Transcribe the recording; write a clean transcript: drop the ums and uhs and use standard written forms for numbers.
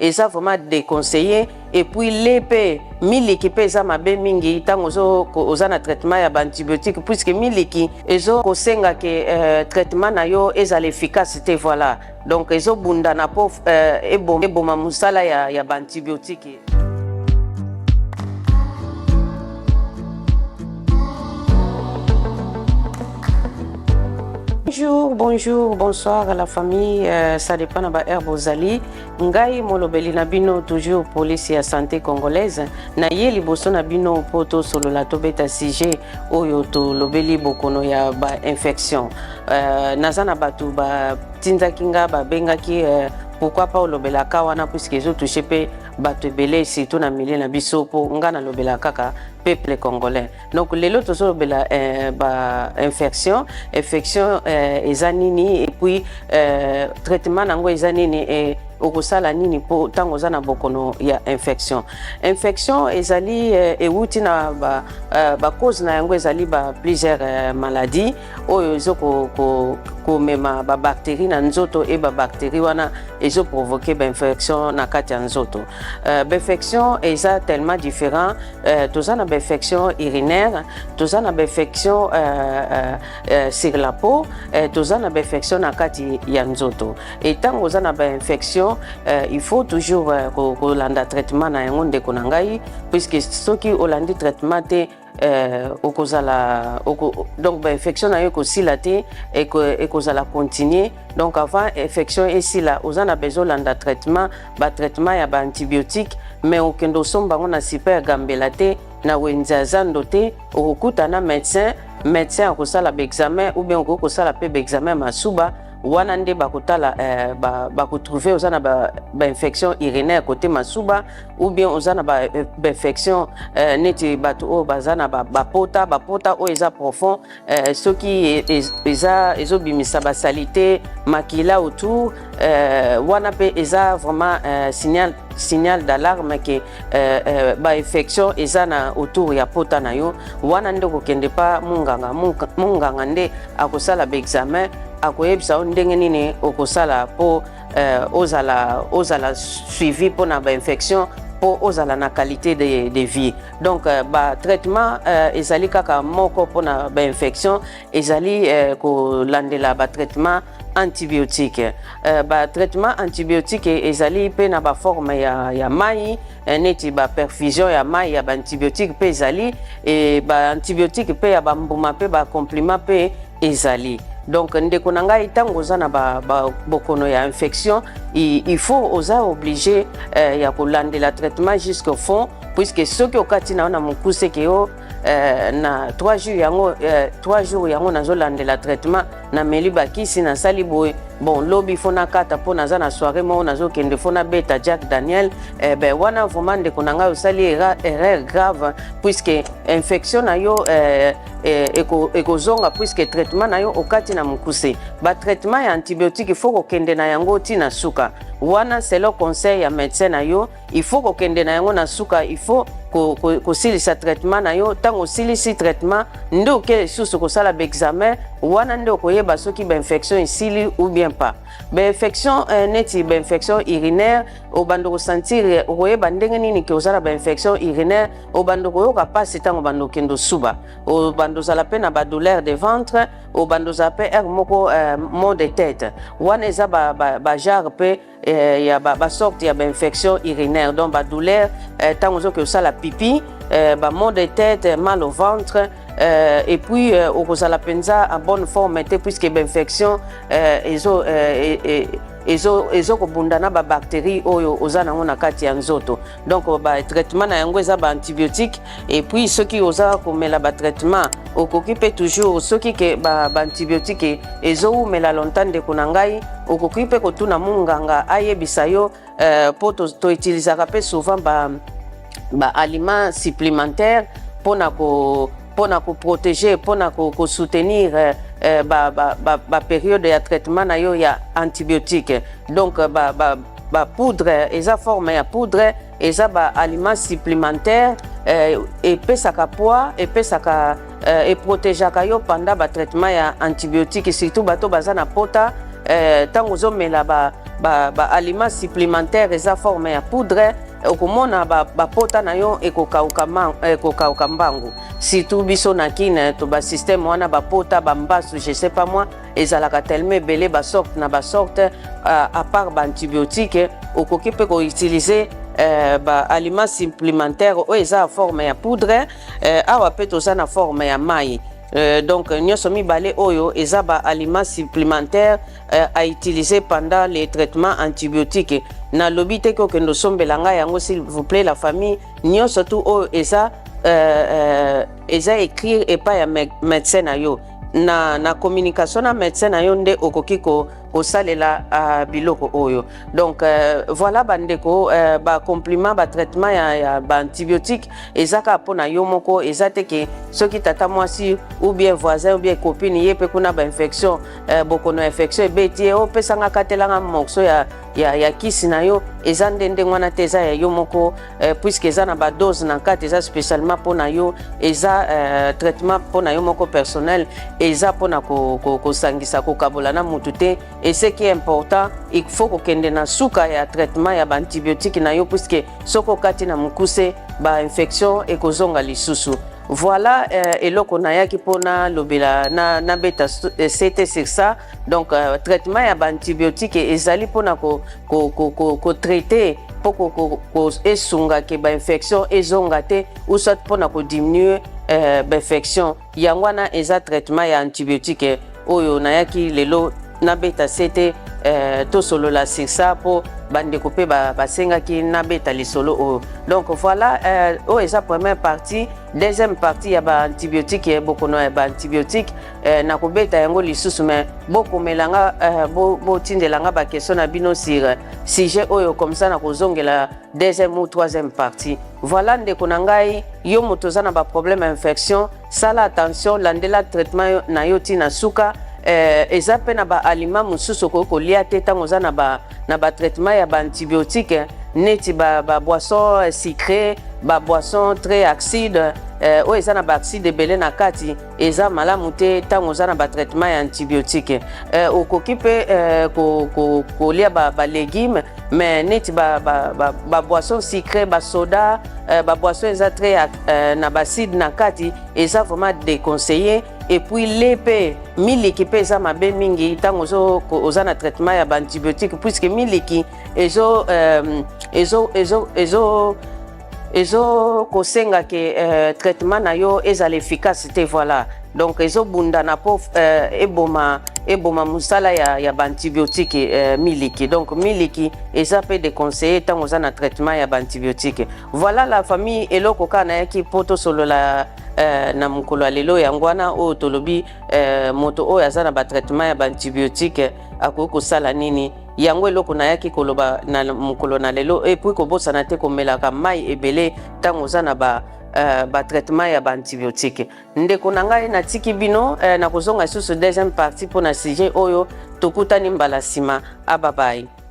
eza vraiment déconseillé. Et puis l'épée miliki pe eza mabe mingi tango oza na traitement ya antibiotique puisque miliki ezo kosenga ke traitement na yo ezala efficacité voilà. Donc ezo bunda na po eboma musala ya antibiotique. Bonjour, bonsoir à la famille, ça dépend de la herbe aux alliés. Ngai molobeli nabino toujours police ya santé congolaise. Na ye liboso nabino poto solo la tobeta sujet oyo to lobeli bokono ya ba infection. Nazana batu ba tinzakinga ba bengaki pourquoi pas lobela kawana puisque ils ont touché pe bato belé surtout na milieu na biso po ngana lobela kaka peuple congolais. Donc les autres sont ba infection ezanini et puis traitement nango ezanini et okosala nini po tango za na bokono ya infection ezali ewuti na ba cause na yango ezali ba plusieurs maladies oyo ezoko ko mema ba bactéries na nzoto et ba bactéries wana ezo provoquer ba infection na kati ya nzoto. Ba infection eza tellement différent, toza na ba infection urinaire, toza na ba infection sur la peau, toza na ba infection na kati ya nzoto. Et tango za na ba infection il faut toujours kolanda traitement na yango ndeko na ngai puisque soki olandi traitement te donc ba infection na yo ko silate et kozala continuer. Donc avant infection et si là ozana besoin landa traitement ba traitement ya ba antibiotique mais okendo somba ngona super gambelate na wenzaza ndote okuta na médecin akosala ba examen ou bien okosala pe ba examen masuba wana nde bakotala bakotrouver ozana ba infection urinaire côté masuba ou bien ozana ba infection neti bato o bazana ba pota o eza profond soki ezobimisa ba salité makila autour wana pe eza vraiment signal d'alarme que ba infection eza na autour ya pota na yo wana nde kokende pa munganga nde akosala ba examen akoyebisa ndenge nini okosala po ozala suivi pour na ba infection po ozala na qualité de vie. Donc ba traitement ezali kaka moko pour na ba infection ezali ko landela ba traitement antibiotique. Ba traitement antibiotique ezali pe na ba forme ya mai neti ba perfusion ya mai ya ba antibiotique pe ezali et ba antibiotique pe ya ba mbuma pe ba complément pe ezali. Donc ndeko na ngai tango za na bokono ya infection il faut oza obligé ya kolandela traitement jusqu'au fond puisque soki okati na mukuse ke yo na 3 jours yango nazolandela traitement na meli bakisi na sali boye bon lobi fona kata po naza na soirée mo nazokende fona beta Jack Daniel ben wana vraiment ndeko na ngai osali erreur grave puisque infection na yo ekozonga puisque traitement na yo okati na mukuse ba traitement ya antibiotique il faut kokende na yango tina suka wana c'est le conseil ya médecin na yo il faut kokende na yango na suka il faut kosilisa traitement na yo tango silisi traitement ndo ke susu kosala ba examen wana ndo koyeba soki ba infection isili ou bien pas ba infection neti ba infection urinaire obando ko sentir koyeba ndenge nini ke osala ba infection urinaire obando koyoka passe tango bando kendo suba obando zala pe na ba douleur de ventre obando za pe moko mal de tête wana eza ba genre pe ya ba sorte ya ba infection urinaire donc ba douleur tango zo ke osala pipi ba mal de tête mal au ventre et puis okozala penza en bonne forme puisque ba infection ezo kobundana ba bactéries oyo ozana ngona kati ya nzoto. Donc ba traitement na yango eza ba antibiotique et puis soki oza komela ba traitement okokipe toujours soki ke ba antibiotique ezo mela longtemps de konangai okokipe kotuna munganga ayebisa yo po to utilisaka pe souvent ba aliments supplémentaires pona ko protéger pona ko soutenir ba période ya traitement na yo ya antibiotique. Donc ba poudre eza forme ya poudre eza ba aliments supplémentaires et pesaka poids et pesaka et protégeaka yo pendant ba traitement ya antibiotique surtout bato bazana pota tango ozomela ba aliments supplémentaires eza forme ya poudre okomona bapota na yo ekokauka mbangu surtout biso na kine to basystème wana bapota bambasu je sais pas moi ezalaka tellement ebele basorte na basorte à part baantibiotique okoki mpe koutilize baaliments supplémentaires oyo eza forme ya poudre awa mpe toza na forme ya mai. Donc nyonso mibale oyo eza ba aliments supplémentaires à utiliser pendant les traitements antibiotiques. Na lobi te ko kendo sombela nga yango s'il vous plaît la famille nyonso tout oyo eza écrire et pas ya médecin na yo. Na communication na médecin na yo nde okoki kosalela biloko oyo. Donc voilà bandeko ba compliment ba traitement ya ba antibiotique ezaka pona yo moko ezate ke soki tata mwasi ou bien voisin ou bien copine yepe kuna ba infection bokono infection ebeti o pesanga katelanga mokso ya kisi na yo eza ndenge wana te eza ya yo moko puisque eza na ba dose na kati eza spécialement pona yo eza traitement pona yo moko personnel eza pona kosangisa kokabola na mutu te. Et ce qui est important, il faut kokende na suka ya traitement ya antibiotique na yo puisque soko kati na mukuse ba infection e kozonga lisusu. Voilà eloko na yaki pona lobela na beta c'était sur ça. Donc traitement ya antibiotique ezali pona ko traiter poko esunga ke ba infection ezonga te ou soit pona ko diminuer ba infection yangwana eza traitement ya antibiotique oyo na yaki lelo na beta c'était to solo la sur ça pour bande coupé basenga ki na beta li solo o. Donc voilà esa première partie. Deuxième partie ya ba antibiotique et beaucoup no ba antibiotique na ko beta yango lisusu mais beaucoup melanga bo tindelanga ba question na bino sur sujet oyo comme ça na ko zongela deuxième ou troisième partie. Voilà ndeko na ngai yo moto za na ba problème infection sala attention landela traitement na yo tina suka eza pe na ba aliment mususu ko lia te tango za na ba traitement ya ba antibiotique neti ba boisson sucrée ba boisson très acide o eza na ba acide belé na kati eza malamu te tango za na ba traitement ya antibiotique okoki pe ko lia ba légumes mais neti ba boisson sucrée ba soda ba boisson eza très na ba acide na kati eza vraiment déconseillé. Et puis l'épée miliki pe eza mabe mingi tango oza na traitement ya ba antibiotique puisque miliki ezo kosenga ke traitement na yo ezala efficacité. Voilà, donc ezo bunda na po eboma musala ya ba antibiotique miliki. Donc miliki eza pe déconseillé tango oza na traitement ya ba antibiotique. Voilà la famille eloko kana yaki poto solo la na mukolo lelo yangwana o tolobi moto o yazana ba traitement ya ba antibiotique akoko sala nini yango eloko na yaki koloba na mukolo na lelo et puis ko bosana te ko melaka mai ebele tango zana ba traitement ya ba antibiotique. Ndeko na ngai na tiki bino na kozonga susu deuxième partie pour na sujet oyo tokutani mbala sima. Bye bye.